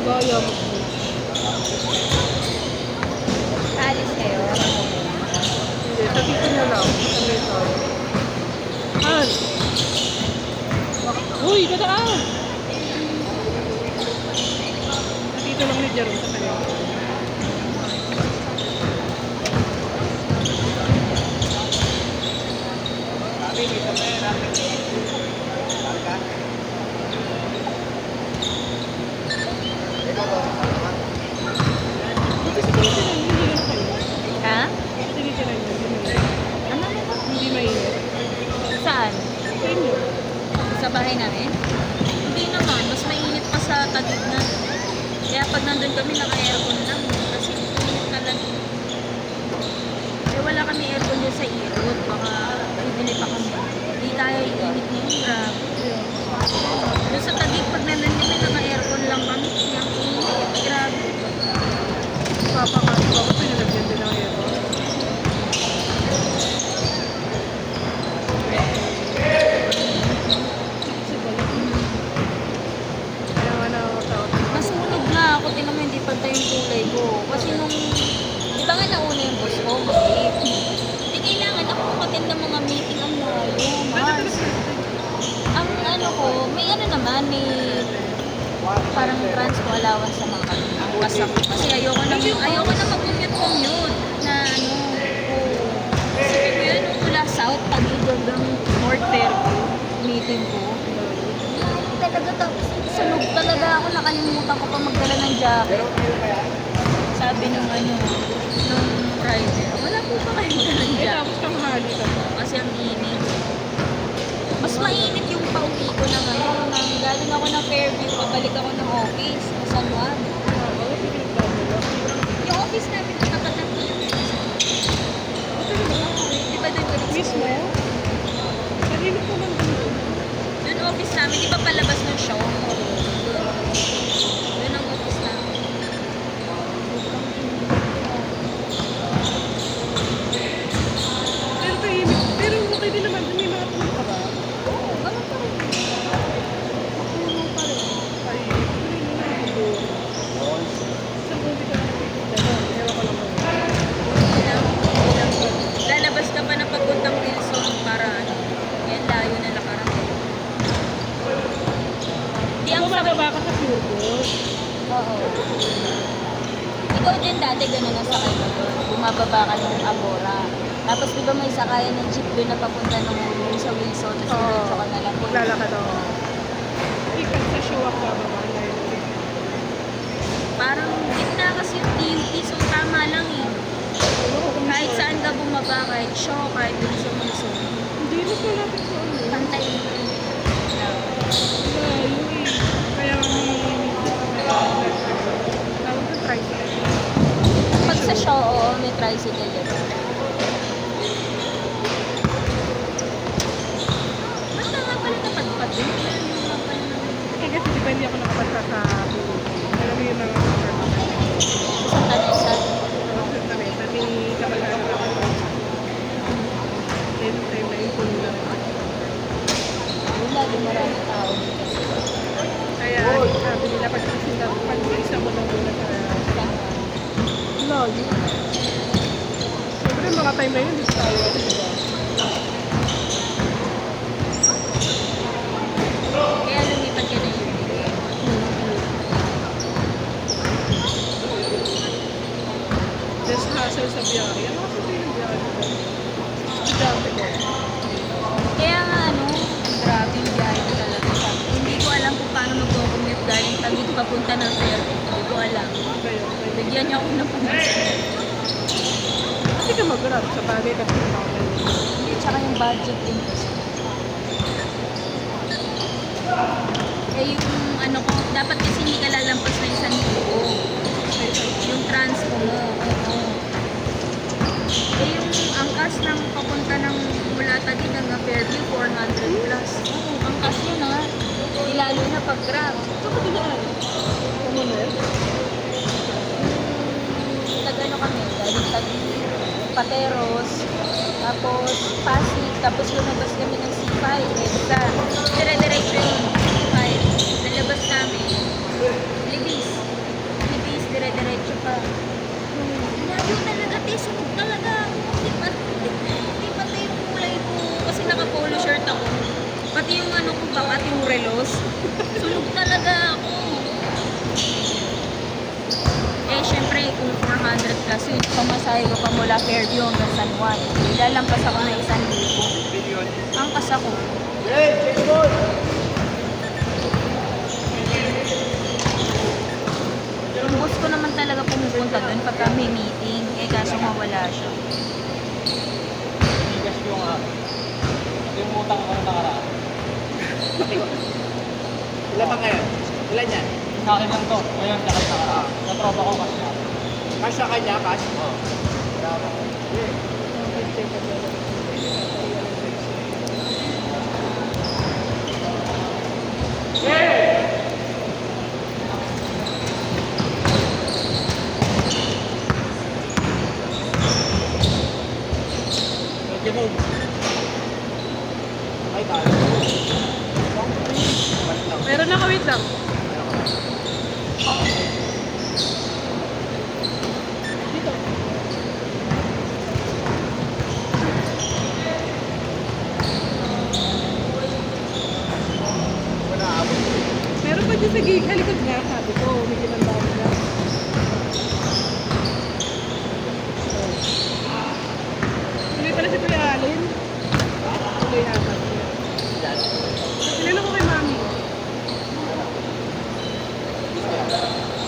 Gaya mo. Alis kayo. Hindi, sa dito niya lang. Sa mesa. Han! Uy, dadaan! Dito lang ni Jerome sa kanya. Ha? Tinitinan niya, hindi mainit. Ano? Hindi mainit. Saan? Sa inyo. Sa bahay namin? Hindi naman. Mas mainit pa sa tagig na. Kaya pag nandun kami, naka-aircon lang. Kasi mainit talaga. Eh, wala kami aircon dyan sa Irot. Baka bibili pa kami. Hindi tayo init niya. Grabe. Doon sa tagig, pag nandun kami, naka-aircon lang kami. Yung init. Grabe. Papakain ko. Gusto niya lagyan din ng aircon. Kasi balik. Kaya nga nakakatakot. Nasunog na ako. Tingnan mo, hindi pantay yung kulay ko. Kasi nung, di ba nga nauna yung boss ko, mag-leave. Hindi kailangan ako makattend ng mga meeting ang layo, Mars. Ang ano ko, may ano naman, may parang transpo allowance sa mga kasak. Kasi ayoko na mag-commute na ano, isipin mo yun, mula south, Taguig hanggang north Fairview, meeting ko. Talaga tapos sunog talaga ako, nakalimutan ko pa magdala ng jacket. Sabi nung ano, nung rider, wala po pa kayo magdala ng Eh, jacket. tapos tanghali ka pa. Kasi ang init. Mas mainit yung pauwi ko ng ano, nang galing ako ng Fairview, pabalik ako ng office, sa San Juan. Bakit hindi nagdadala? Yung office namin, tapat ng di ba doon ko Mismo? Sarili ko lang dito. Doon office namin, di ba palabas ng show? Doon ang office namin. Pero tahimik. Pero okay din naman. May mga tulog ka ba? Oo, ganun pa rin. Tulog pa rin. Ay, hindi mo na ako. Sa movie ka lang nakikita mo. Ewan ko lang ba. Lalabas ka pa na pagpuntang Wilson para ano, yan layo na nakarating. Di ang sakit. Bumababa ka sa pure gold. Oo. Ikaw din dati gano'n ang sakay mo. Bumababa ka ng Abora. Tapos di ba may sakayan ng jeep doon na papunta ng sa Wilson. Tapos diretso ka na lang. Maglalakad ako. Ikaw sa show ako bababa. Parang gitna kasi yung TUT. So tama lang eh. Kahit saan ka bumaba, kahit show, kahit dun sa Wilson. Hindi na po natin sa ano. Pantay. Layo eh. Kaya tawag ng tricycle. Pag sa show, oo, may tricycle yun. Basta nga pala napadpad din. Eh kasi di ba hindi ako nakapasa sa alam mo yung mga Sa Tanesa. may kamalahan ako. Then time na yung puno lang. Lagi marami tao. Kaya sabi nila pag-isa mo lang muna sa layo. Siyempre mga time na yun, di tayo. Diba? Kaya lumipat ka na yun. Just hassle sa biyahe. Ano kasi din yung biyahe ko? Dati ko. Kaya nga ano, grabe yung biyahe ko talaga. Hindi ko alam kung paano mag-commute galing Taguig papunta ng Fairview. Hindi ko alam. Kayo. Bigyan niyo ako ng pumunta. Kasi ka mag-grab sa bagay kasi ako. Hindi, tsaka yung budget din kasi. Eh yung ano ko, dapat kasi hindi ka lalampas na isang libo. Yung transpo mo. Oo. Eh yung angkas ng papunta ng mula Taguig hanggang Fairview, 400 plus. Angkas yun ha. Lalo na pag grab. Ito ka dilaan. Kumunel? Nag-ano kami, galing Taguig, Pateros, tapos Pasig, tapos lumabas kami ng C5, EDSA. Dire-diretso yun, C5. Nalabas namin, Libis. dire-diretso pa. Layo talaga, te. Sunog talaga ako. Di pati yung kulay ko. Kasi naka-polo shirt ako. Pati yung ano ko ba, pati yung relos. Sunog talaga ako. Eh, syempre, kung 400 plus yun, pamasahe ko pa mula Fairview hanggang San Juan. Ilalampas ako na 1,000. Angkas ako. Yung boss ko naman talaga pumupunta doon pagka may meeting. Eh, kaso mawala siya. Bigas yung yung utang ko ng nakaraan. Ilan ba ngayon? Ilan yan? Sa akin lang to. Ngayon, tsaka yung nakaraan. Natropa ko kasi na. Cash sa kanya, cash? Oo. Medyo move. Ay, tayo. Balik lang. Meron na, wait lang. Dito. Wala, abot. Meron pa dyan sa gig. Halikot nga, sabi ko. Medyo mandami na. Tuloy pala si Kuya Alin. Tuloy yata. Yan. Sinila ko kay Mami.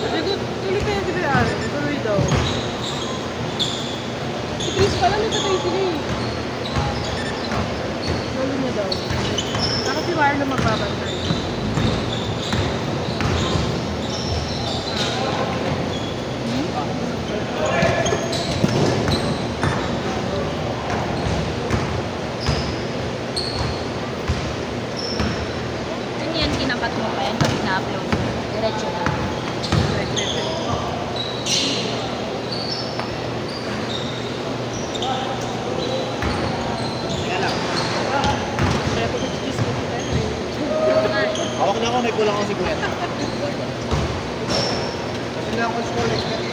Sabi ko, tuloy kaya si Kuya Alin. Tuloy daw. Si Chris pala nagtatay sila eh. Tuloy niya daw. Ako si Marlo magbabantay. Ano yan, kinakat mo pa yan pag ina-upload. Diretso na. Teka lang. Kaya pag excuse mo kita. Oo nga. Hawak na ako, may kulang ako si Kuya. Kasi lang ako school next year.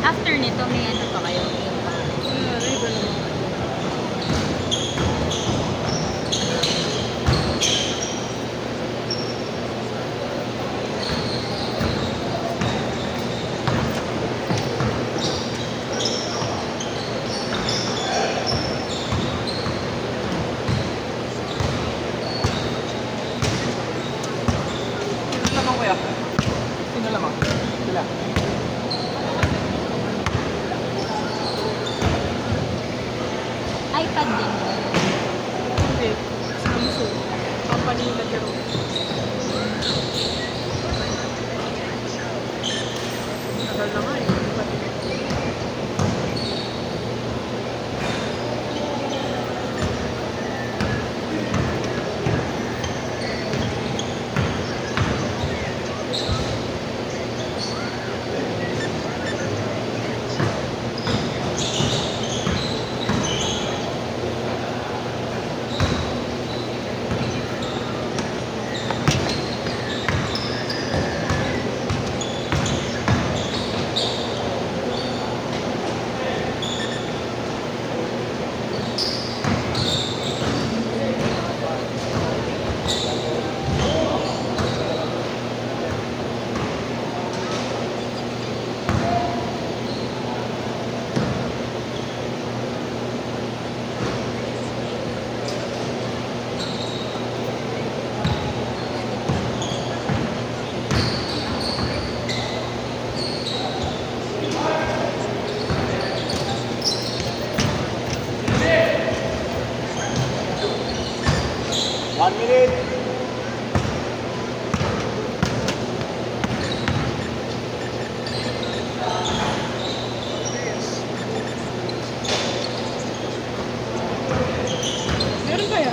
After nito, may ano pa kayo? Game pa. Iba naman. Sino naman kuya? Sino naman? Sila. iPad din. Hindi. Samsung. Company na garo. Tagal na nga eh. Pati. One minute. Meron kaya?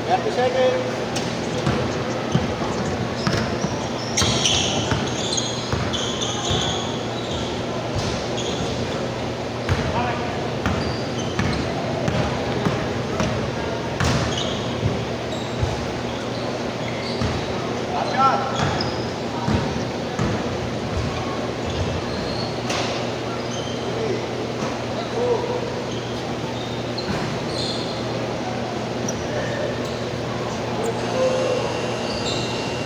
30 seconds. Last shot.